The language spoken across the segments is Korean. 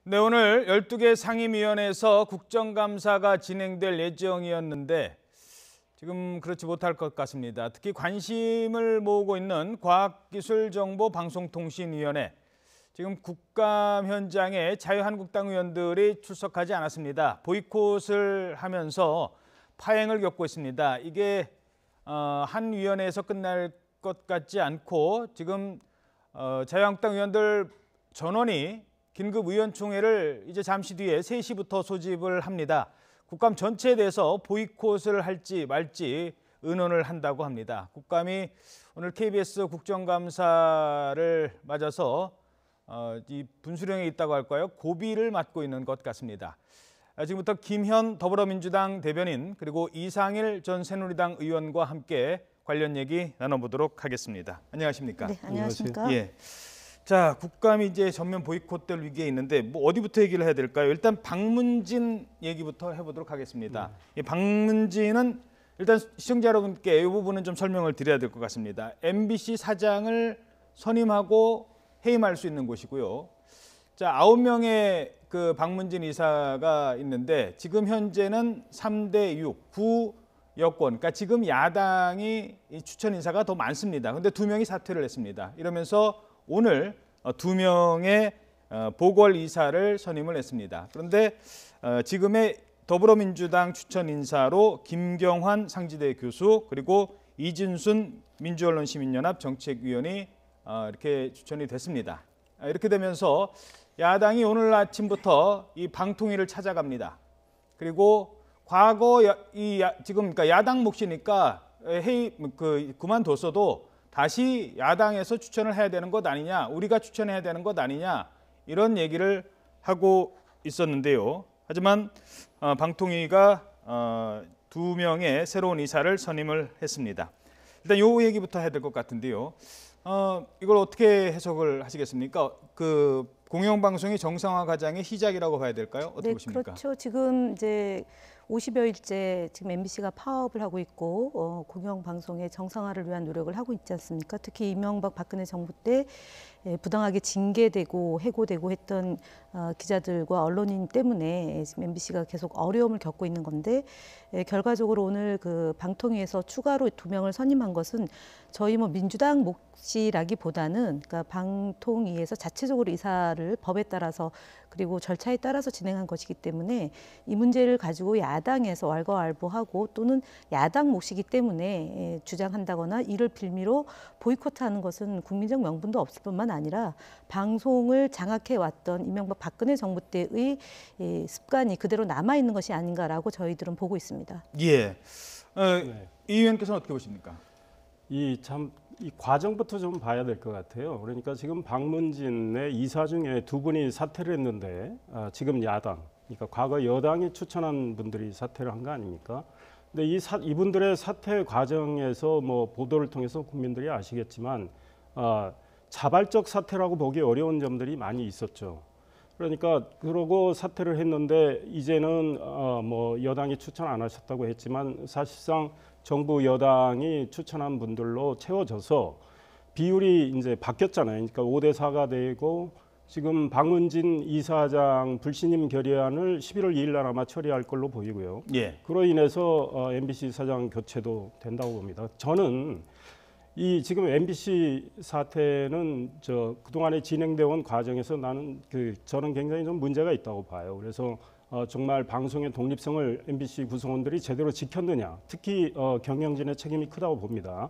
네, 오늘 12개 상임위원회에서 국정감사가 진행될 예정이었는데 지금 그렇지 못할 것 같습니다. 특히 관심을 모으고 있는 과학기술정보방송통신위원회, 지금 국감 현장에 자유한국당 의원들이 출석하지 않았습니다. 보이콧을 하면서 파행을 겪고 있습니다. 이게 한 위원회에서 끝날 것 같지 않고 지금 자유한국당 의원들 전원이 긴급 의원총회를 이제 잠시 뒤에 3시부터 소집을 합니다. 국감 전체에 대해서 보이콧을 할지 말지 의논을 한다고 합니다. 국감이 오늘 KBS 국정감사를 맞아서 이 분수령에 있다고 할까요? 고비를 맞고 있는 것 같습니다. 지금부터 김현 더불어민주당 대변인 그리고 이상일 전 새누리당 의원과 함께 관련 얘기 나눠보도록 하겠습니다. 안녕하십니까? 네, 안녕하십니까? 예. 자, 국감이 이제 전면 보이콧될 위기에 있는데 뭐 어디부터 얘기를 해야 될까요? 일단 박문진 얘기부터 해보도록 하겠습니다. 이 박문진은 일단 시청자 여러분께 이 부분은 좀 설명을 드려야 될 것 같습니다. MBC 사장을 선임하고 해임할 수 있는 곳이고요. 자, 9명의 그 박문진 이사가 있는데 지금 현재는 3대 6, 9 여권. 그러니까 지금 야당이 추천 인사가 더 많습니다. 근데 2명이 사퇴를 했습니다. 이러면서 오늘 2명의 보궐 이사를 선임을 했습니다. 그런데 지금의 더불어민주당 추천 인사로 김경환 상지대 교수 그리고 이진순 민주언론시민연합 정책위원이 이렇게 추천이 됐습니다. 이렇게 되면서 야당이 오늘 아침부터 이 방통위를 찾아갑니다. 그리고 과거 지금 그러니까 야당 몫이니까 그만뒀어도 다시 야당에서 추천을 해야 되는 것 아니냐, 우리가 추천해야 되는 것 아니냐 이런 얘기를 하고 있었는데요. 하지만 방통위가 2명의 새로운 이사를 선임을 했습니다. 일단 요 얘기부터 해야 될 것 같은데요. 이걸 어떻게 해석을 하시겠습니까? 그 공영방송의 정상화 과정의 시작이라고 봐야 될까요? 어떻게 네, 보십니까? 그렇죠. 지금 이제 50여일째 지금 MBC가 파업을 하고 있고 공영방송의 정상화를 위한 노력을 하고 있지 않습니까? 특히 이명박 박근혜 정부 때 부당하게 징계되고 해고되고 했던 기자들과 언론인 때문에 지금 MBC가 계속 어려움을 겪고 있는 건데 결과적으로 오늘 그 방통위에서 추가로 2명을 선임한 것은 저희 뭐 민주당 몫이라기보다는 그러니까 방통위에서 자체적으로 이사를 법에 따라서 그리고 절차에 따라서 진행한 것이기 때문에 이 문제를 가지고 야당에서 왈가왈부하고 또는 야당 몫이기 때문에 주장한다거나 이를 빌미로 보이콧하는 것은 국민적 명분도 없을 뿐만 아니라 방송을 장악해 왔던 이명박 박근혜 정부 때의 습관이 그대로 남아 있는 것이 아닌가라고 저희들은 보고 있습니다. 예. 이 의원께서는 어떻게 보십니까? 이 과정부터 좀 봐야 될 것 같아요. 그러니까 지금 박문진의 이사 중에 2분이 사퇴를 했는데 지금 야당, 그러니까 과거 여당이 추천한 분들이 사퇴를 한 거 아닙니까? 근데 이분들의 사퇴 과정에서 뭐 보도를 통해서 국민들이 아시겠지만 자발적 사퇴라고 보기 어려운 점들이 많이 있었죠. 그러니까 그러고 사퇴를 했는데 이제는 뭐 여당이 추천 안 하셨다고 했지만 사실상 정부 여당이 추천한 분들로 채워져서 비율이 이제 바뀌었잖아요. 그러니까 5대 4가 되고 지금 박문진 이사장 불신임 결의안을 11월 2일 날 아마 처리할 걸로 보이고요. 예. 그로 인해서 MBC 사장 교체도 된다고 봅니다. 저는 이 지금 MBC 사태는 그동안에 진행되어 온 과정에서 저는 굉장히 좀 문제가 있다고 봐요. 그래서 정말 방송의 독립성을 MBC 구성원들이 제대로 지켰느냐, 특히 경영진의 책임이 크다고 봅니다.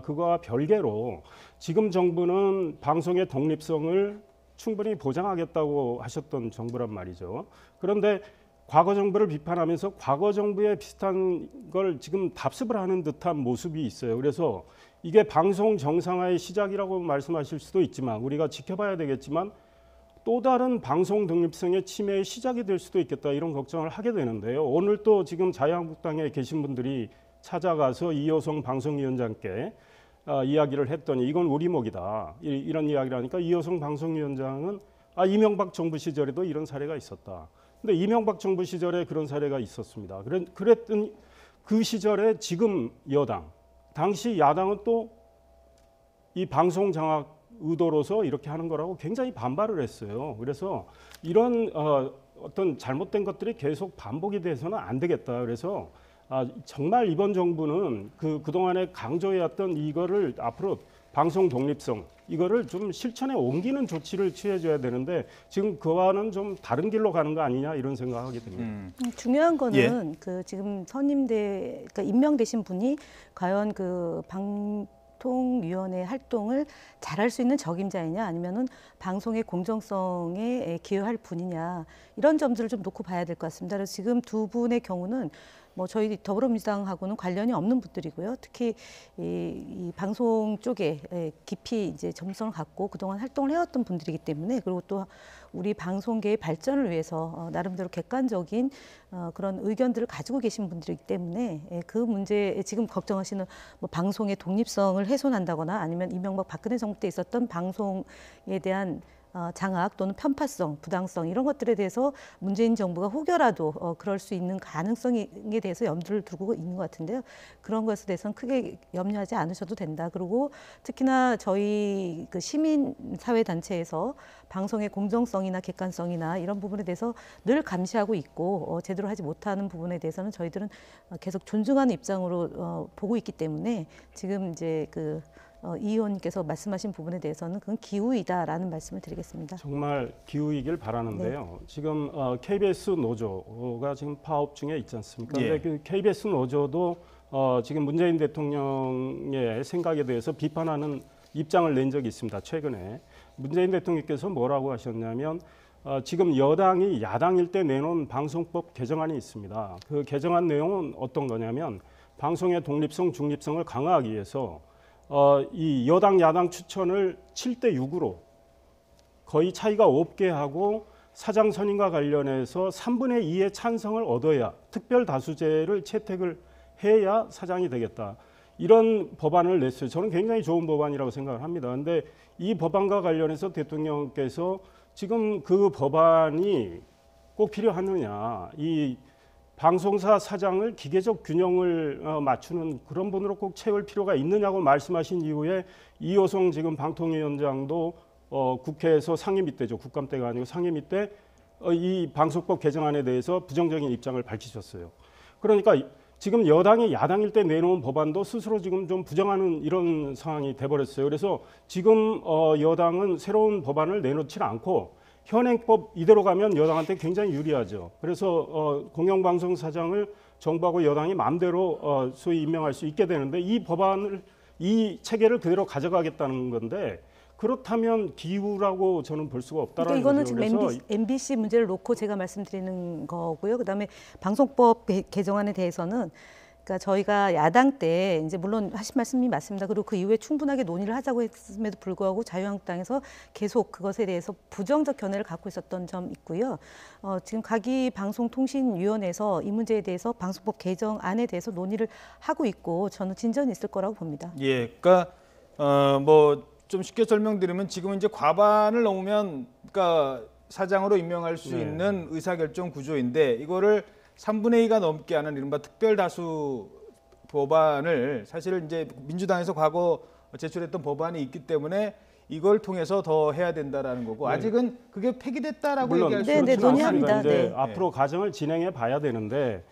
그거와 별개로 지금 정부는 방송의 독립성을 충분히 보장하겠다고 하셨던 정부란 말이죠. 그런데 과거 정부를 비판하면서 과거 정부에 비슷한 걸 지금 답습을 하는 듯한 모습이 있어요. 그래서 이게 방송 정상화의 시작이라고 말씀하실 수도 있지만 우리가 지켜봐야 되겠지만 또 다른 방송 독립성의 침해의 시작이 될 수도 있겠다 이런 걱정을 하게 되는데요. 오늘 또 지금 자유한국당에 계신 분들이 찾아가서 이호성 방송위원장께 이야기를 했더니 이건 우리 목이다 이런 이야기를 하니까 이호성 방송위원장은 이명박 정부 시절에도 이런 사례가 있었다. 근데 이명박 정부 시절에 그런 사례가 있었습니다. 그랬더니 그 시절에 지금 여당, 당시 야당은 또 이 방송 장악 의도로서 이렇게 하는 거라고 굉장히 반발을 했어요. 그래서 이런 어떤 잘못된 것들이 계속 반복이 돼서는 안 되겠다. 그래서 정말 이번 정부는 그동안에 강조해왔던 이거를 앞으로 방송 독립성 이거를 좀 실천에 옮기는 조치를 취해줘야 되는데 지금 그와는 좀 다른 길로 가는 거 아니냐 이런 생각하게 됩니다. 중요한 거는 그 지금 선임대 그러니까 임명되신 분이 과연 그 방통위원회 활동을 잘할 수 있는 적임자이냐 아니면은 방송의 공정성에 기여할 분이냐 이런 점들을 좀 놓고 봐야 될 것 같습니다. 그래서 지금 두 분의 경우는 뭐 저희 더불어민주당하고는 관련이 없는 분들이고요. 특히 이 방송 쪽에 깊이 이제 전문성을 갖고 그동안 활동을 해왔던 분들이기 때문에 그리고 또 우리 방송계의 발전을 위해서 나름대로 객관적인 그런 의견들을 가지고 계신 분들이기 때문에 그 문제에 지금 걱정하시는 뭐 방송의 독립성을 훼손한다거나 아니면 이명박 박근혜 정부 때 있었던 방송에 대한 장악 또는 편파성, 부당성 이런 것들에 대해서 문재인 정부가 혹여라도 그럴 수 있는 가능성에 대해서 염두를 두고 있는 것 같은데요. 그런 것에 대해서는 크게 염려하지 않으셔도 된다. 그리고 특히나 저희 그 시민사회단체에서 방송의 공정성이나 객관성이나 이런 부분에 대해서 늘 감시하고 있고 제대로 하지 못하는 부분에 대해서는 저희들은 계속 존중하는 입장으로 보고 있기 때문에 지금 이제 이 의원님께서 말씀하신 부분에 대해서는 그건 기우이다라는 말씀을 드리겠습니다. 정말 기우이길 바라는데요. 네. 지금 KBS 노조가 지금 파업 중에 있지 않습니까? 예. 근데 그 KBS 노조도 지금 문재인 대통령의 생각에 대해서 비판하는 입장을 낸 적이 있습니다. 최근에 문재인 대통령께서 뭐라고 하셨냐면 지금 여당이 야당일 때 내놓은 방송법 개정안이 있습니다. 그 개정안 내용은 어떤 거냐면 방송의 독립성, 중립성을 강화하기 위해서 이 여당 야당 추천을 7대 6으로 거의 차이가 없게 하고 사장 선임과 관련해서 3분의 2의 찬성을 얻어야 특별 다수제를 채택을 해야 사장이 되겠다. 이런 법안을 냈어요. 저는 굉장히 좋은 법안이라고 생각을 합니다. 그런데 이 법안과 관련해서 대통령께서 지금 그 법안이 꼭 필요하느냐, 이 방송사 사장을 기계적 균형을 맞추는 그런 분으로 꼭 채울 필요가 있느냐고 말씀하신 이후에 이호성 지금 방통위원장도 국회에서 상임위 때죠. 국감 때가 아니고 상임위 때 이 방송법 개정안에 대해서 부정적인 입장을 밝히셨어요. 그러니까 지금 여당이 야당일 때 내놓은 법안도 스스로 지금 좀 부정하는 이런 상황이 돼버렸어요. 그래서 지금 여당은 새로운 법안을 내놓지 않고 현행법 이대로 가면 여당한테 굉장히 유리하죠. 그래서 공영방송 사장을 정부하고 여당이 마음대로 소위 임명할 수 있게 되는데 이 법안을 이 체계를 그대로 가져가겠다는 건데 그렇다면 기우라고 저는 볼 수가 없다라는 그러니까 거죠. 이거는 지금 MBC 문제를 놓고 제가 말씀드리는 거고요. 그다음에 방송법 개정안에 대해서는 그러니까 저희가 야당 때 이제 물론 하신 말씀이 맞습니다. 그리고 그 이후에 충분하게 논의를 하자고 했음에도 불구하고 자유한국당에서 계속 그것에 대해서 부정적 견해를 갖고 있었던 점 있고요. 지금 각기방송통신위원회에서 이 문제에 대해서 방송법 개정안에 대해서 논의를 하고 있고 저는 진전이 있을 거라고 봅니다. 예, 그러니까 뭐 좀 쉽게 설명드리면 지금은 이제 과반을 넘으면 그러니까 사장으로 임명할 수 있는 의사결정 구조인데 이거를 3분의 2가 넘게 하는 이른바 특별다수 법안을 사실 이제 민주당에서 과거 제출했던 법안이 있기 때문에 이걸 통해서 더 해야 된다라는 거고 아직은 그게 폐기됐다라고 얘기할 수는 없습니다. 논의합니다. 네. 앞으로 과정을 진행해 봐야 되는데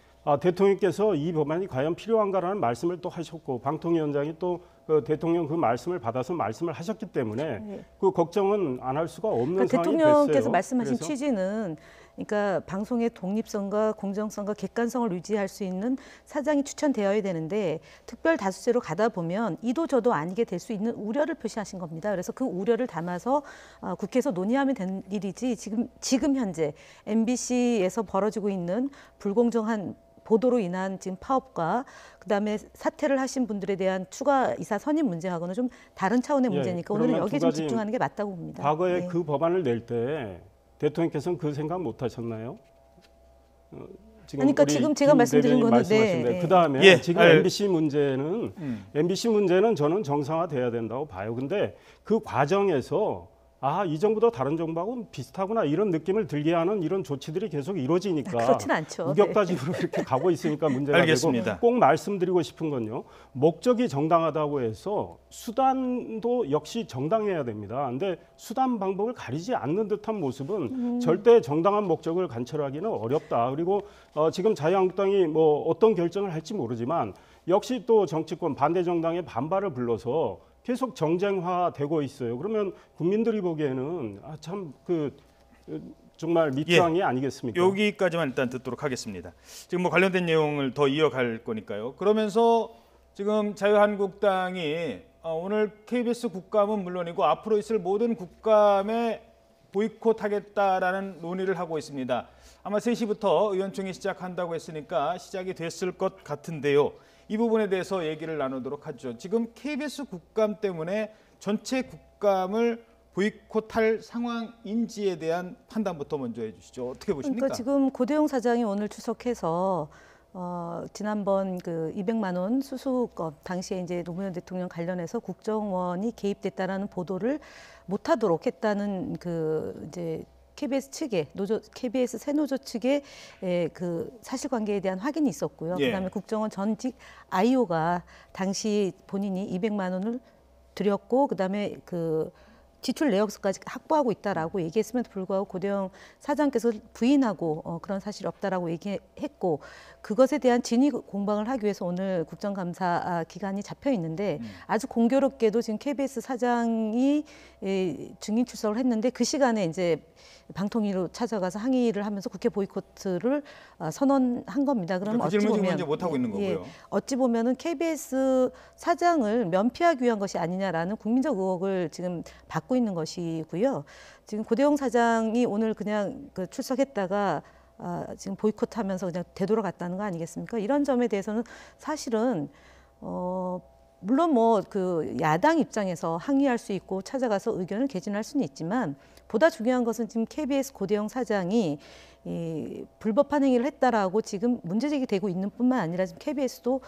대통령께서 이 법안이 과연 필요한가라는 말씀을 또 하셨고 방통위원장이 또 대통령 그 말씀을 받아서 말씀을 하셨기 때문에 그 걱정은 안 할 수가 없는 상황이 됐어요. 대통령께서 말씀하신 취지는 그러니까 방송의 독립성과 공정성과 객관성을 유지할 수 있는 사장이 추천되어야 되는데 특별 다수제로 가다 보면 이도 저도 아니게 될 수 있는 우려를 표시하신 겁니다. 그래서 그 우려를 담아서 국회에서 논의하면 된 일이지 지금 현재 MBC에서 벌어지고 있는 불공정한 보도로 인한 지금 파업과 그다음에 사퇴를 하신 분들에 대한 추가 이사 선임 문제하고는 좀 다른 차원의 문제니까 오늘은 여기에 좀 집중하는 게 맞다고 봅니다. 과거에 그 법안을 낼 때 대통령께서는 그 생각 못 하셨나요? 그러니까 지금 제가 말씀드린 거는 그다음에 지금 MBC 문제는 저는 정상화돼야 된다고 봐요. 근데 그 과정에서 이 정부도 다른 정부하고 비슷하구나 이런 느낌을 들게 하는 이런 조치들이 계속 이루어지니까 그렇진 않죠. 우격다짐으로 이렇게 가고 있으니까 문제가 알겠습니다. 되고 꼭 말씀드리고 싶은 건요. 목적이 정당하다고 해서 수단도 역시 정당해야 됩니다. 근데 수단 방법을 가리지 않는 듯한 모습은 절대 정당한 목적을 관철하기는 어렵다. 그리고 지금 자유한국당이 뭐 어떤 결정을 할지 모르지만 역시 또 정치권 반대 정당의 반발을 불러서 계속 정쟁화되고 있어요. 그러면 국민들이 보기에는 참 정말 밑장이 아니겠습니까? 여기까지만 일단 듣도록 하겠습니다. 지금 뭐 관련된 내용을 더 이어갈 거니까요. 그러면서 지금 자유한국당이 오늘 KBS 국감은 물론이고 앞으로 있을 모든 국감에 보이콧하겠다라는 논의를 하고 있습니다. 아마 3시부터 의원총회 시작한다고 했으니까 시작이 됐을 것 같은데요. 이 부분에 대해서 얘기를 나누도록 하죠. 지금 KBS 국감 때문에 전체 국감을 보이콧할 상황인지에 대한 판단부터 먼저 해주시죠. 어떻게 보십니까? 그러니까 지금 고대영 사장이 오늘 출석해서 지난번 그 200만 원 수수권 당시에 이제 노무현 대통령 관련해서 국정원이 개입됐다라는 보도를 못하도록 했다는 그 이제 KBS 측에 KBS 새노조 측의 그 사실관계에 대한 확인이 있었고요. 예. 그다음에 국정원 전직 IO가 당시 본인이 200만 원을 드렸고 그다음에 그 지출 내역서까지 확보하고 있다라고 얘기했음에도 불구하고 고대영 사장께서 부인하고 그런 사실이 없다라고 얘기했고 그것에 대한 진위 공방을 하기 위해서 오늘 국정감사 기간이 잡혀 있는데 아주 공교롭게도 지금 KBS 사장이 증인 출석을 했는데 그 시간에 이제 방통위로 찾아가서 항의를 하면서 국회 보이콧을 선언한 겁니다. 그럼 그 질문 지금 이제 못 하고 있는 거고요. 어찌 보면은 KBS 사장을 면피하기 위한 것이 아니냐라는 국민적 의혹을 지금 받고 있는 것이고요. 지금 고대영 사장이 오늘 그냥 그 출석했다가 지금 보이콧하면서 그냥 되돌아갔다는 거 아니겠습니까? 이런 점에 대해서는 사실은 물론 뭐 그 야당 입장에서 항의할 수 있고 찾아가서 의견을 개진할 수는 있지만 보다 중요한 것은 지금 KBS 고대영 사장이 불법한 행위를 했다라고 지금 문제 제기되고 있는 뿐만 아니라 지금 KBS도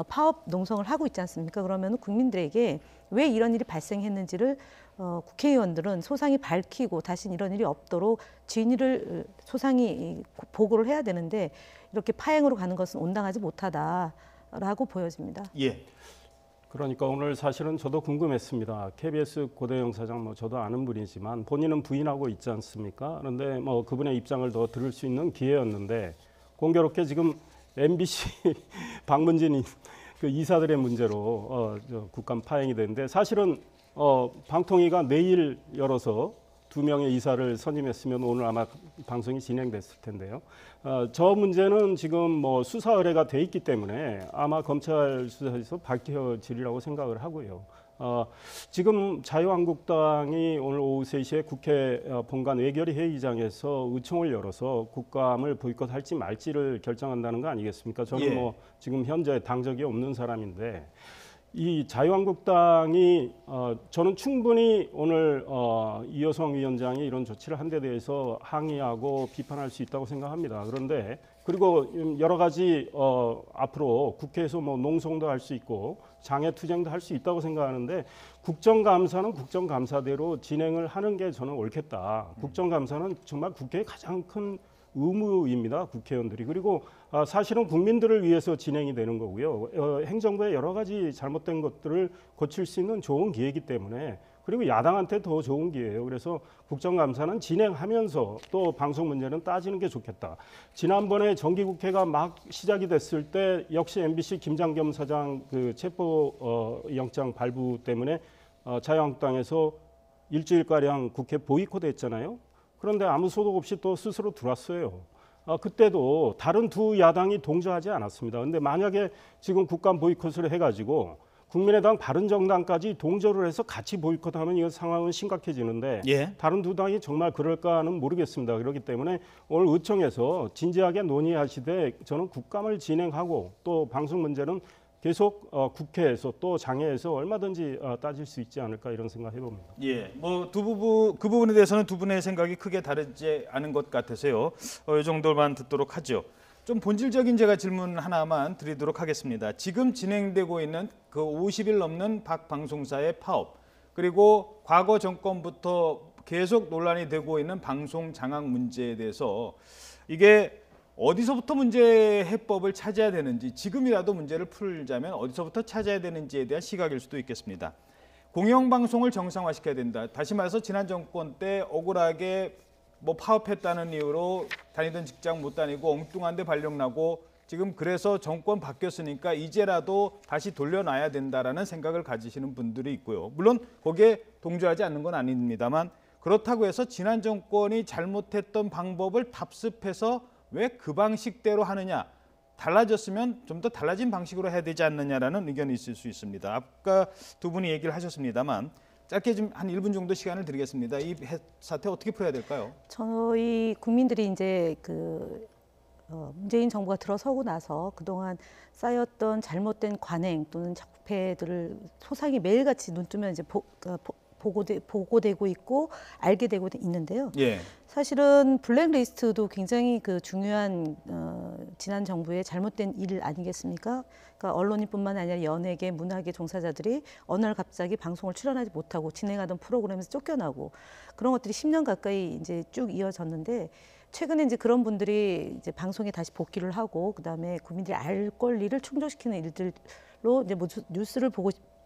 파업 농성을 하고 있지 않습니까? 그러면 국민들에게 왜 이런 일이 발생했는지를 국회의원들은 소상히 밝히고 다시는 이런 일이 없도록 진위를 소상히 보고를 해야 되는데 이렇게 파행으로 가는 것은 온당하지 못하다라고 보여집니다. 예. 그러니까 오늘 사실은 저도 궁금했습니다. KBS 고대영 사장 뭐 저도 아는 분이지만 본인은 부인하고 있지 않습니까? 그런데 뭐 그분의 입장을 더 들을 수 있는 기회였는데 공교롭게 지금 MBC 박문진 그 이사들의 문제로 국감 파행이 되는데 사실은 방통위가 내일 열어서 2명의 이사를 선임했으면 오늘 아마 방송이 진행됐을 텐데요. 저 문제는 지금 뭐 수사 의뢰가 돼 있기 때문에 아마 검찰 수사에서 밝혀지리라고 생각을 하고요. 지금 자유한국당이 오늘 오후 3시에 국회 본관 외결위 회의장에서 의총을 열어서 국감을 보이콧할지 말지를 결정한다는 거 아니겠습니까? 저는 예. 뭐 지금 현재 당적이 없는 사람인데 이 자유한국당이 저는 충분히 오늘 이여성 위원장이 이런 조치를 한 데 대해서 항의하고 비판할 수 있다고 생각합니다. 그런데 그리고 여러 가지 앞으로 국회에서 뭐 농성도 할 수 있고 장애투쟁도 할 수 있다고 생각하는데 국정감사는 국정감사대로 진행을 하는 게 저는 옳겠다. 국정감사는 정말 국회의 가장 큰 의무입니다. 국회의원들이. 그리고 사실은 국민들을 위해서 진행이 되는 거고요. 행정부의 여러 가지 잘못된 것들을 고칠 수 있는 좋은 기회이기 때문에 그리고 야당한테 더 좋은 기회예요. 그래서 국정감사는 진행하면서 또 방송 문제는 따지는 게 좋겠다. 지난번에 정기국회가 막 시작이 됐을 때 역시 MBC 김장겸 사장 그 체포 영장 발부 때문에 자유한국당에서 일주일가량 국회 보이콧했잖아요. 그런데 아무 소득 없이 또 스스로 들어왔어요. 그때도 다른 두 야당이 동조하지 않았습니다. 그런데 만약에 지금 국감 보이콧을 해가지고 국민의당 바른정당까지 동조를 해서 같이 보이콧하면 이 상황은 심각해지는데 예. 다른 두 당이 정말 그럴까는 모르겠습니다. 그렇기 때문에 오늘 의총에서 진지하게 논의하시되 저는 국감을 진행하고 또 방송 문제는 계속 국회에서 또 장애에서 얼마든지 따질 수 있지 않을까 이런 생각 해봅니다. 예, 뭐 그 부분에 대해서는 두 분의 생각이 크게 다르지 않은 것 같아서요. 이 정도만 듣도록 하죠. 좀 본질적인 제가 질문 하나만 드리도록 하겠습니다. 지금 진행되고 있는 그 50일 넘는 박 방송사의 파업 그리고 과거 정권부터 계속 논란이 되고 있는 방송 장악 문제에 대해서 이게 어디서부터 문제 해법을 찾아야 되는지, 지금이라도 문제를 풀자면 어디서부터 찾아야 되는지에 대한 시각일 수도 있겠습니다. 공영방송을 정상화시켜야 된다. 다시 말해서 지난 정권 때 억울하게 뭐 파업했다는 이유로 다니던 직장 못 다니고 엉뚱한 데 발령나고 지금 그래서 정권 바뀌었으니까 이제라도 다시 돌려놔야 된다라는 생각을 가지시는 분들이 있고요. 물론 거기에 동조하지 않는 건 아닙니다만, 그렇다고 해서 지난 정권이 잘못했던 방법을 답습해서 왜 그 방식대로 하느냐, 달라졌으면 좀 더 달라진 방식으로 해야 되지 않느냐라는 의견이 있을 수 있습니다. 아까 두 분이 얘기를 하셨습니다만 짧게 좀 한 1분 정도 시간을 드리겠습니다. 이 사태 어떻게 풀어야 될까요? 저희 국민들이 이제 문재인 정부가 들어서고 나서 그동안 쌓였던 잘못된 관행 또는 적폐들을 소상히 매일같이 눈 뜨면 이제 보고되고 있고 알게 되고 있는데요. 예. 사실은 블랙리스트도 굉장히 중요한 지난 정부의 잘못된 일 아니겠습니까? 그러니까 언론인뿐만 아니라 연예계, 문화계 종사자들이 어느 날 갑자기 방송을 출연하지 못하고 진행하던 프로그램에서 쫓겨나고 그런 것들이 10년 가까이 이제 쭉 이어졌는데, 최근에 이제 그런 분들이 이제 방송에 다시 복귀를 하고 그다음에 국민들이 알 권리를 충족시키는 일들로 이제 뉴스를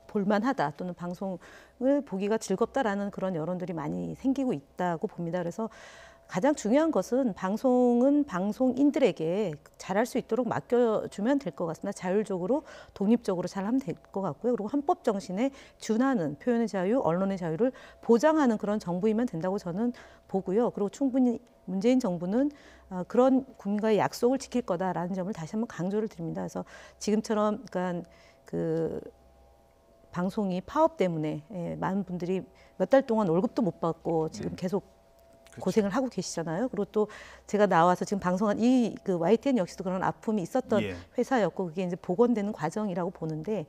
볼만하다 또는 방송을 보기가 즐겁다라는 그런 여론들이 많이 생기고 있다고 봅니다. 그래서 가장 중요한 것은 방송은 방송인들에게 잘할 수 있도록 맡겨주면 될 것 같습니다. 자율적으로 독립적으로 잘하면 될 것 같고요. 그리고 헌법 정신에 준하는 표현의 자유, 언론의 자유를 보장하는 그런 정부이면 된다고 저는 보고요. 그리고 충분히 문재인 정부는 그런 국민과의 약속을 지킬 거다라는 점을 다시 한번 강조를 드립니다. 그래서 지금처럼 그러니까 방송이 파업 때문에 많은 분들이 몇 달 동안 월급도 못 받고 지금 계속 고생을 하고 계시잖아요. 그리고 또 제가 나와서 지금 방송한 YTN 역시도 그런 아픔이 있었던 회사였고 그게 이제 복원되는 과정이라고 보는데,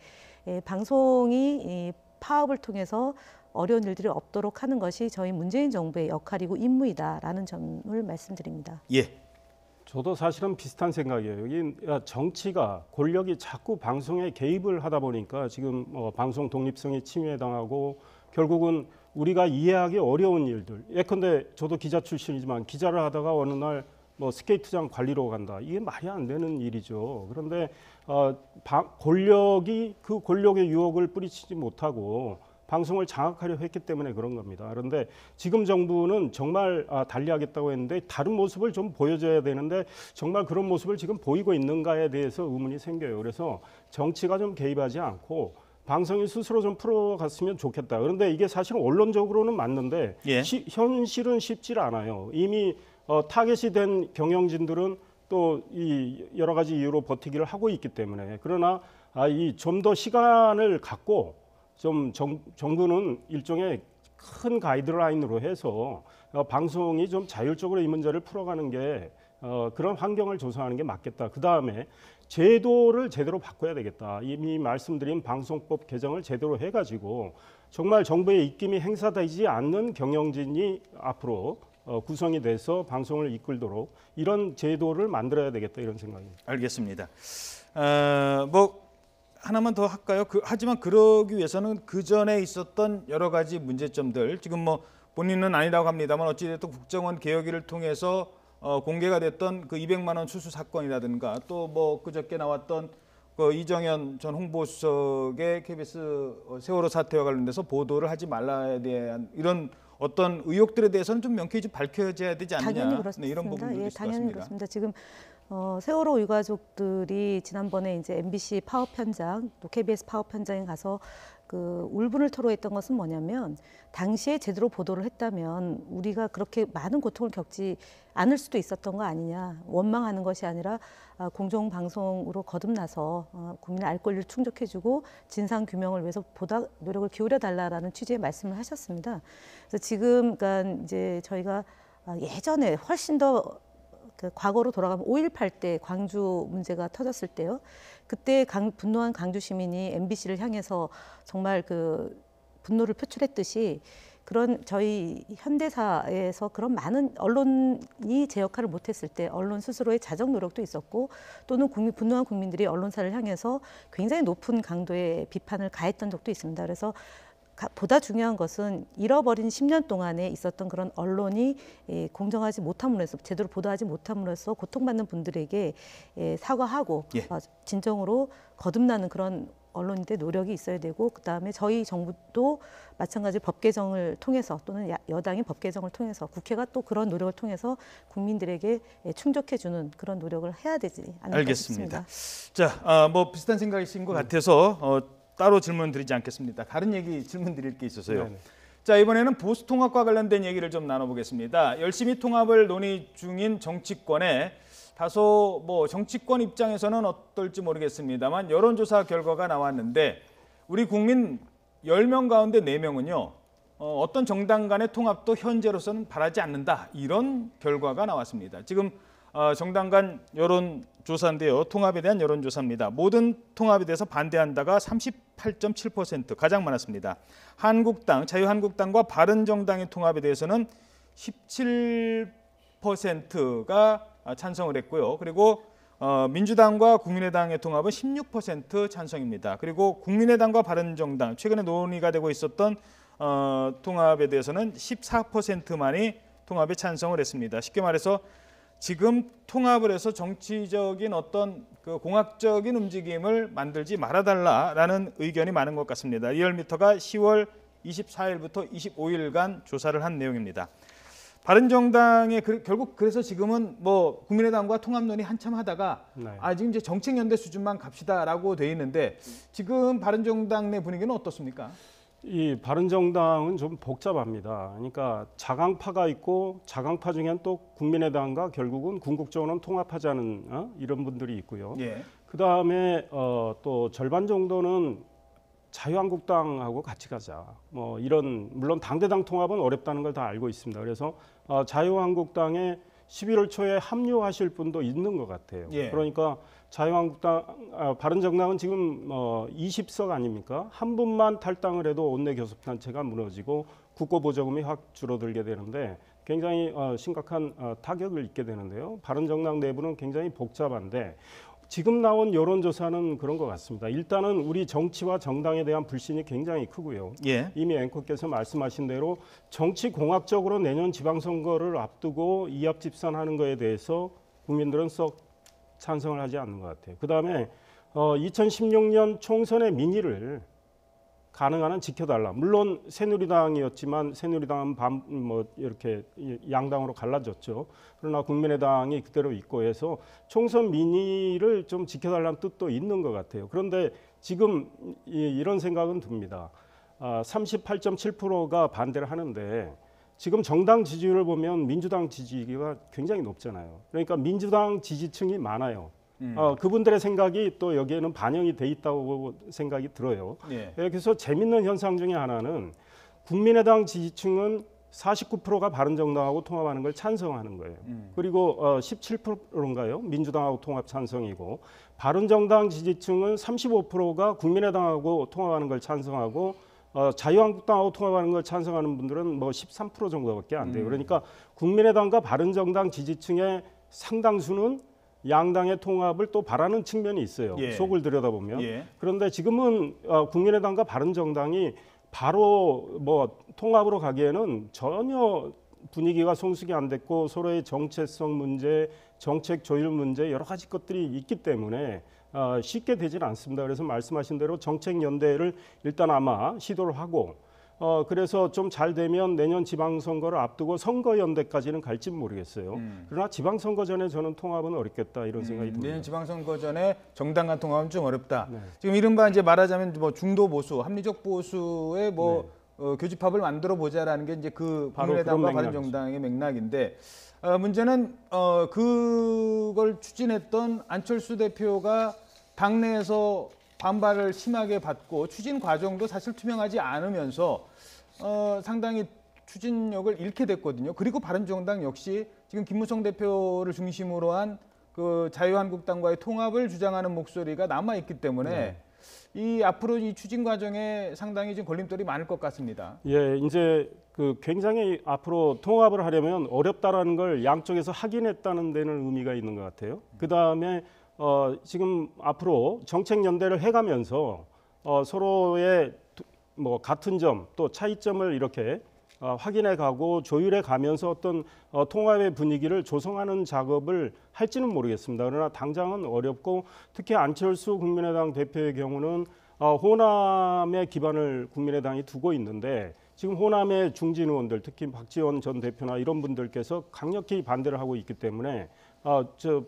방송이 이 파업을 통해서 어려운 일들이 없도록 하는 것이 저희 문재인 정부의 역할이고 임무이다라는 점을 말씀드립니다. 예. 저도 사실은 비슷한 생각이에요. 여기 정치가 권력이 자꾸 방송에 개입을 하다 보니까 지금 방송 독립성이 침해당하고 결국은 우리가 이해하기 어려운 일들. 예컨대 저도 기자 출신이지만 기자를 하다가 어느 날 스케이트장 관리로 간다. 이게 말이 안 되는 일이죠. 그런데 권력이 그 권력의 유혹을 뿌리치지 못하고 방송을 장악하려 했기 때문에 그런 겁니다. 그런데 지금 정부는 정말 달리하겠다고 했는데 다른 모습을 좀 보여줘야 되는데 정말 그런 모습을 지금 보이고 있는가에 대해서 의문이 생겨요. 그래서 정치가 좀 개입하지 않고 방송이 스스로 좀 풀어갔으면 좋겠다. 그런데 이게 사실은 언론적으로는 맞는데 현실은 쉽지 않아요. 이미 타겟이 된 경영진들은 또 이 여러 가지 이유로 버티기를 하고 있기 때문에, 그러나 이 좀 더 시간을 갖고 좀 정부는 일종의 큰 가이드라인으로 해서 방송이 좀 자율적으로 이 문제를 풀어가는 게 그런 환경을 조성하는 게 맞겠다. 그 다음에 제도를 제대로 바꿔야 되겠다. 이미 말씀드린 방송법 개정을 제대로 해가지고 정말 정부의 입김이 행사되지 않는 경영진이 앞으로 구성이 돼서 방송을 이끌도록 이런 제도를 만들어야 되겠다, 이런 생각입니다. 알겠습니다. 하나만 더 할까요? 하지만 그러기 위해서는 그 전에 있었던 여러 가지 문제점들, 지금 본인은 아니라고 합니다만 어찌됐든 국정원 개혁위를 통해서 공개가 됐던 그 200만 원 수수 사건이라든가 또 그저께 나왔던 그 이정현 전 홍보수석의 KBS 세월호 사태와 관련돼서 보도를 하지 말라에 대한 이런 어떤 의혹들에 대해서는 좀 명쾌히 좀 밝혀져야 되지 않느냐. 당연히 그렇습니다. 이런 부분도 있을 것 당연히 같습니다. 그렇습니다. 지금 세월호 유가족들이 지난번에 이제 MBC 파업 현장 또 KBS 파업 현장에 가서 그 울분을 토로했던 것은 뭐냐면, 당시에 제대로 보도를 했다면 우리가 그렇게 많은 고통을 겪지 않을 수도 있었던 거 아니냐, 원망하는 것이 아니라 공정방송으로 거듭나서 국민의 알 권리를 충족해주고 진상 규명을 위해서 보다 노력을 기울여 달라라는 취지의 말씀을 하셨습니다. 그래서 지금 그러니까 이제 저희가 예전에 훨씬 더 과거로 돌아가면 5.18 때 광주 문제가 터졌을 때요. 그때 분노한 광주 시민이 MBC를 향해서 정말 그 분노를 표출했듯이 그런 저희 현대사에서 그런 많은 언론이 제 역할을 못했을 때 언론 스스로의 자정 노력도 있었고, 또는 분노한 국민들이 언론사를 향해서 굉장히 높은 강도의 비판을 가했던 적도 있습니다. 그래서 보다 중요한 것은 잃어버린 10년 동안에 있었던 그런 언론이 공정하지 못함으로써 제대로 보도하지 못함으로써 고통받는 분들에게 사과하고 예. 진정으로 거듭나는 그런 언론인들의 노력이 있어야 되고 그다음에 저희 정부도 마찬가지로 법 개정을 통해서 또는 여당이 법 개정을 통해서 국회가 또 그런 노력을 통해서 국민들에게 충족해주는 그런 노력을 해야 되지 않을까 알겠습니다. 싶습니다. 자, 뭐 비슷한 생각이신 것 같아서 따로 질문 드리지 않겠습니다. 다른 얘기 질문 드릴 게 있어서요. 네네. 자, 이번에는 보수 통합과 관련된 얘기를 좀 나눠보겠습니다. 열심히 통합을 논의 중인 정치권에 다소 뭐 정치권 입장에서는 어떨지 모르겠습니다만 여론조사 결과가 나왔는데 우리 국민 10명 가운데 4명은요. 어떤 정당 간의 통합도 현재로서는 바라지 않는다. 이런 결과가 나왔습니다. 지금 정당 간 여론조사인데요. 통합에 대한 여론조사입니다. 모든 통합에 대해서 반대한다가 38.7% 가장 많았습니다. 한국당, 자유한국당과 바른정당의 통합에 대해서는 17%가 찬성을 했고요. 그리고 민주당과 국민의당의 통합은 16% 찬성입니다. 그리고 국민의당과 바른정당, 최근에 논의가 되고 있었던 통합에 대해서는 14%만이 통합에 찬성을 했습니다. 쉽게 말해서 지금 통합을 해서 정치적인 어떤 그 공학적인 움직임을 만들지 말아달라라는 의견이 많은 것 같습니다. 리얼미터가 10월 24일부터 25일간 조사를 한 내용입니다. 바른정당의 결국 그래서 지금은 뭐 국민의당과 통합론이 한참 하다가 네. 지금 이제 정책연대 수준만 갑시다라고 돼 있는데 지금 바른정당 내 분위기는 어떻습니까? 이 바른정당은 좀 복잡합니다. 그러니까 자강파가 있고 자강파 중엔 또 국민의당과 결국은 궁극적으로는 통합하자는 이런 분들이 있고요. 예. 그 다음에 또 절반 정도는 자유한국당하고 같이 가자. 뭐 이런 물론 당대당 통합은 어렵다는 걸 다 알고 있습니다. 그래서 자유한국당에 11월 초에 합류하실 분도 있는 것 같아요. 예. 그러니까 자유한국당, 바른정당은 지금 20석 아닙니까? 한 분만 탈당을 해도 원내교섭단체가 무너지고 국고보조금이 확 줄어들게 되는데 굉장히 심각한 타격을 입게 되는데요. 바른정당 내부는 굉장히 복잡한데 지금 나온 여론조사는 그런 것 같습니다. 일단은 우리 정치와 정당에 대한 불신이 굉장히 크고요. 예. 이미 앵커께서 말씀하신 대로 정치 공학적으로 내년 지방선거를 앞두고 이합집산하는 것에 대해서 국민들은 썩 찬성을 하지 않는 것 같아요. 그다음에 2016년 총선의 민의를 가능한 한 지켜달라. 물론 새누리당이었지만 새누리당은 뭐 이렇게 양당으로 갈라졌죠. 그러나 국민의당이 그대로 있고 해서 총선 민의를 좀 지켜달라는 뜻도 있는 것 같아요. 그런데 지금 이런 생각은 듭니다. 38.7%가 반대를 하는데 지금 정당 지지율을 보면 민주당 지지가 굉장히 높잖아요. 그러니까 민주당 지지층이 많아요. 그분들의 생각이 또 여기에는 반영이 돼 있다고 생각이 들어요. 예. 그래서 재밌는 현상 중에 하나는 국민의당 지지층은 49%가 바른정당하고 통합하는 걸 찬성하는 거예요. 그리고 17%인가요? 민주당하고 통합 찬성이고 바른정당 지지층은 35%가 국민의당하고 통합하는 걸 찬성하고 자유한국당하고 통합하는 걸 찬성하는 분들은 뭐 13% 정도밖에 안 돼요. 그러니까 국민의당과 바른정당 지지층의 상당수는 양당의 통합을 또 바라는 측면이 있어요. 예. 속을 들여다보면. 예. 그런데 지금은 국민의당과 바른정당이 바로 뭐 통합으로 가기에는 전혀 분위기가 성숙이 안 됐고 서로의 정체성 문제, 정책 조율 문제 여러 가지 것들이 있기 때문에 쉽게 되지는 않습니다. 그래서 말씀하신 대로 정책 연대를 일단 아마 시도를 하고 그래서 좀 잘 되면 내년 지방선거를 앞두고 선거연대까지는 갈지 모르겠어요. 그러나 지방선거 전에 저는 통합은 어렵겠다 이런 생각이 듭니다. 내년 지방선거 전에 정당 간 통합은 좀 어렵다. 네. 지금 이른바 이제 말하자면 뭐 중도 보수, 합리적 보수의 뭐 교집합을 만들어 보자라는 게 이제 그 바로 국민의당과 그런 바른정당의 맥락인데 문제는 그걸 추진했던 안철수 대표가 당내에서 반발을 심하게 받고 추진 과정도 사실 투명하지 않으면서 상당히 추진력을 잃게 됐거든요. 그리고 바른정당 역시 지금 김무성 대표를 중심으로 한 그 자유한국당과의 통합을 주장하는 목소리가 남아 있기 때문에 이 앞으로 이 추진 과정에 상당히 좀 걸림돌이 많을 것 같습니다. 예, 이제 그 굉장히 앞으로 통합을 하려면 어렵다라는 걸 양쪽에서 확인했다는 데는 의미가 있는 것 같아요. 그 다음에 지금 앞으로 정책 연대를 해가면서 서로의 뭐 같은 점 또 차이점을 이렇게 확인해 가고 조율해 가면서 어떤 통합의 분위기를 조성하는 작업을 할지는 모르겠습니다. 그러나 당장은 어렵고 특히 안철수 국민의당 대표의 경우는 호남의 기반을 국민의당이 두고 있는데 지금 호남의 중진 의원들 특히 박지원 전 대표나 이런 분들께서 강력히 반대를 하고 있기 때문에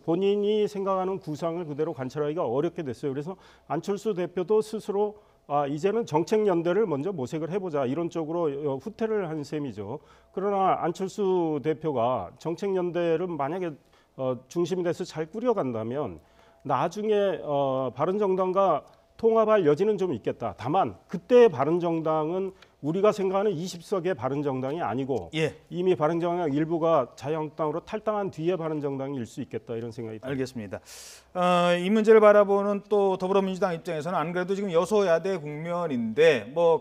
본인이 생각하는 구상을 그대로 관철하기가 어렵게 됐어요. 그래서 안철수 대표도 스스로 이제는 정책 연대를 먼저 모색을 해보자 이런 쪽으로 후퇴를 한 셈이죠. 그러나 안철수 대표가 정책 연대를 만약에 중심이 돼서 잘 꾸려간다면 나중에 바른정당과 통합할 여지는 좀 있겠다. 다만 그때 바른정당은 우리가 생각하는 20석의 바른정당이 아니고 이미 바른정당 일부가 자유한국당으로 탈당한 뒤에 바른정당일 수 있겠다 이런 생각이 듭니다. 알겠습니다. 이 문제를 바라보는 또 더불어민주당 입장에서는 안 그래도 지금 여소야대 국면인데 뭐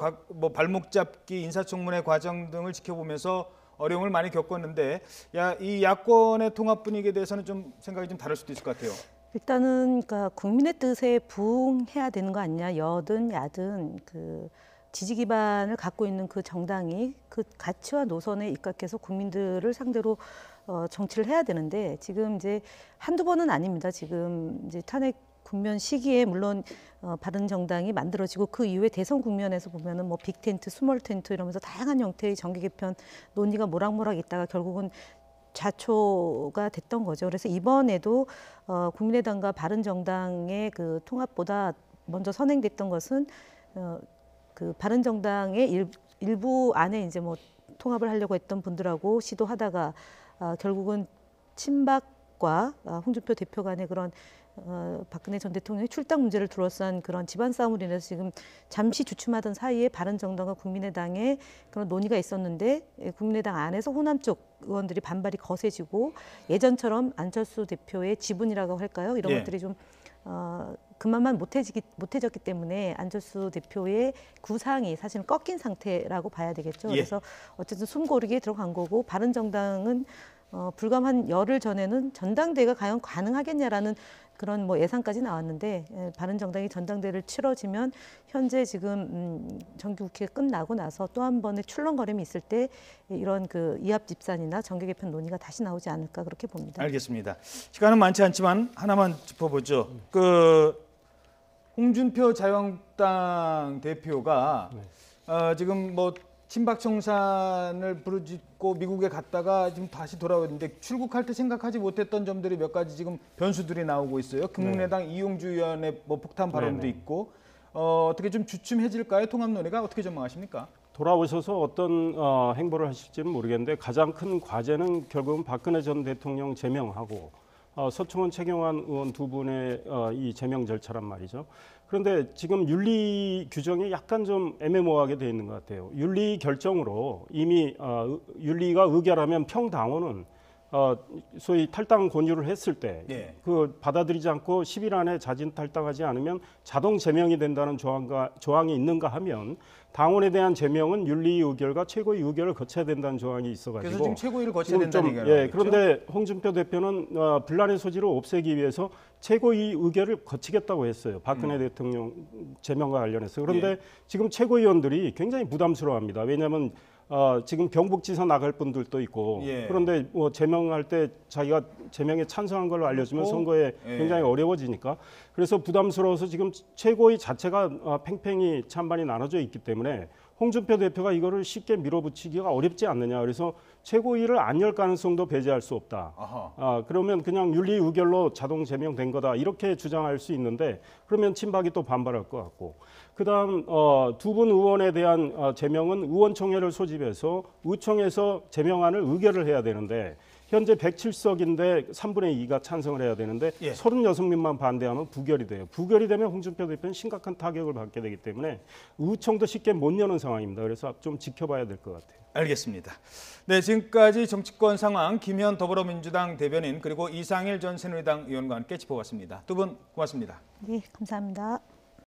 발목 잡기, 인사청문회 과정 등을 지켜보면서 어려움을 많이 겪었는데 이 야권의 통합 분위기에 대해서는 좀 생각이 좀 다를 수도 있을 것 같아요. 일단은 그러니까 국민의 뜻에 부응해야 되는 거 아니냐. 여든 야든 그 지지 기반을 갖고 있는 그 정당이 그 가치와 노선에 입각해서 국민들을 상대로 정치를 해야 되는데 지금 이제 한두 번은 아닙니다. 지금 이제 탄핵 국면 시기에 물론 바른정당이 만들어지고 그 이후에 대선 국면에서 보면은 뭐 빅텐트, 스몰 텐트 이러면서 다양한 형태의 정계 개편 논의가 모락모락 있다가 결국은 좌초가 됐던 거죠. 그래서 이번에도 국민의당과 바른정당의 그 통합보다 먼저 선행됐던 것은 그 바른정당의 일부 안에 이제 뭐 통합을 하려고 했던 분들하고 시도하다가 결국은 친박과 홍준표 대표 간의 그런 박근혜 전 대통령의 출당 문제를 둘러싼 그런 집안 싸움으로 인해서 지금 잠시 주춤하던 사이에 바른정당과 국민의당의 그런 논의가 있었는데 국민의당 안에서 호남 쪽 의원들이 반발이 거세지고 예전처럼 안철수 대표의 지분이라고 할까요? 이런 것들이 좀 그만만 못해졌기 때문에 안철수 대표의 구상이 사실은 꺾인 상태라고 봐야 되겠죠. 그래서 어쨌든 숨고르기에 들어간 거고 바른정당은 불과 한 열흘 전에는 전당대회가 과연 가능하겠냐라는 그런 뭐 예상까지 나왔는데 바른정당이 전당대회를 치러지면 현재 지금 정기국회가 끝나고 나서 또 한 번의 출렁거림이 있을 때 이런 그 이합 집산이나 정계 개편 논의가 다시 나오지 않을까 그렇게 봅니다. 알겠습니다. 시간은 많지 않지만 하나만 짚어보죠. 그 홍준표 자유한국당 대표가 지금 뭐 친박 청산을 부르짖고 미국에 갔다가 지금 다시 돌아오는데 출국할 때 생각하지 못했던 점들이 몇 가지 지금 변수들이 나오고 있어요. 국민의당 이용주 의원의 뭐 폭탄 발언도 있고 어떻게 좀 주춤해질까요? 통합 논의가 어떻게 전망하십니까? 돌아오셔서 어떤 행보를 하실지는 모르겠는데 가장 큰 과제는 결국은 박근혜 전 대통령 제명하고 서청원 최경환 의원 두 분의 이 제명 절차란 말이죠. 그런데 지금 윤리 규정이 약간 좀 애매모호하게 되어 있는 것 같아요. 윤리 결정으로 이미 윤리가 의결하면 평당원은 소위 탈당 권유를 했을 때 그 받아들이지 않고 10일 안에 자진 탈당하지 않으면 자동 제명이 된다는 조항이 있는가 하면 당원에 대한 제명은 윤리 의결과 최고위 의결을 거쳐야 된다는 조항이 있어가지고 그래서 지금 최고위를 거쳐야 된다는 얘기가 나오고 있죠. 그런데 홍준표 대표는 분란의 소지를 없애기 위해서 최고위 의결을 거치겠다고 했어요. 박근혜 대통령 제명과 관련해서. 그런데 지금 최고위원들이 굉장히 부담스러워합니다. 왜냐하면 지금 경북지사 나갈 분들도 있고 그런데 뭐 제명할 때 자기가 제명에 찬성한 걸로 알려주면 선거에 굉장히 어려워지니까 그래서 부담스러워서 지금 최고위 자체가 팽팽히 찬반이 나눠져 있기 때문에 홍준표 대표가 이거를 쉽게 밀어붙이기가 어렵지 않느냐. 그래서 최고위를 안 열 가능성도 배제할 수 없다. 그러면 그냥 윤리 의결로 자동 제명된 거다. 이렇게 주장할 수 있는데 그러면 친박이 또 반발할 것 같고. 그다음 두 분 의원에 대한 제명은 의원총회를 소집해서 의총에서 제명안을 의결을 해야 되는데 현재 107석인데 3분의 2가 찬성을 해야 되는데 36명만 반대하면 부결이 돼요. 부결이 되면 홍준표 대표는 심각한 타격을 받게 되기 때문에 의총도 쉽게 못 여는 상황입니다. 그래서 좀 지켜봐야 될 것 같아요. 알겠습니다. 네, 지금까지 정치권 상황 김현 더불어민주당 대변인 그리고 이상일 전 새누리당 의원과 함께 짚어봤습니다. 두 분 고맙습니다. 네, 감사합니다.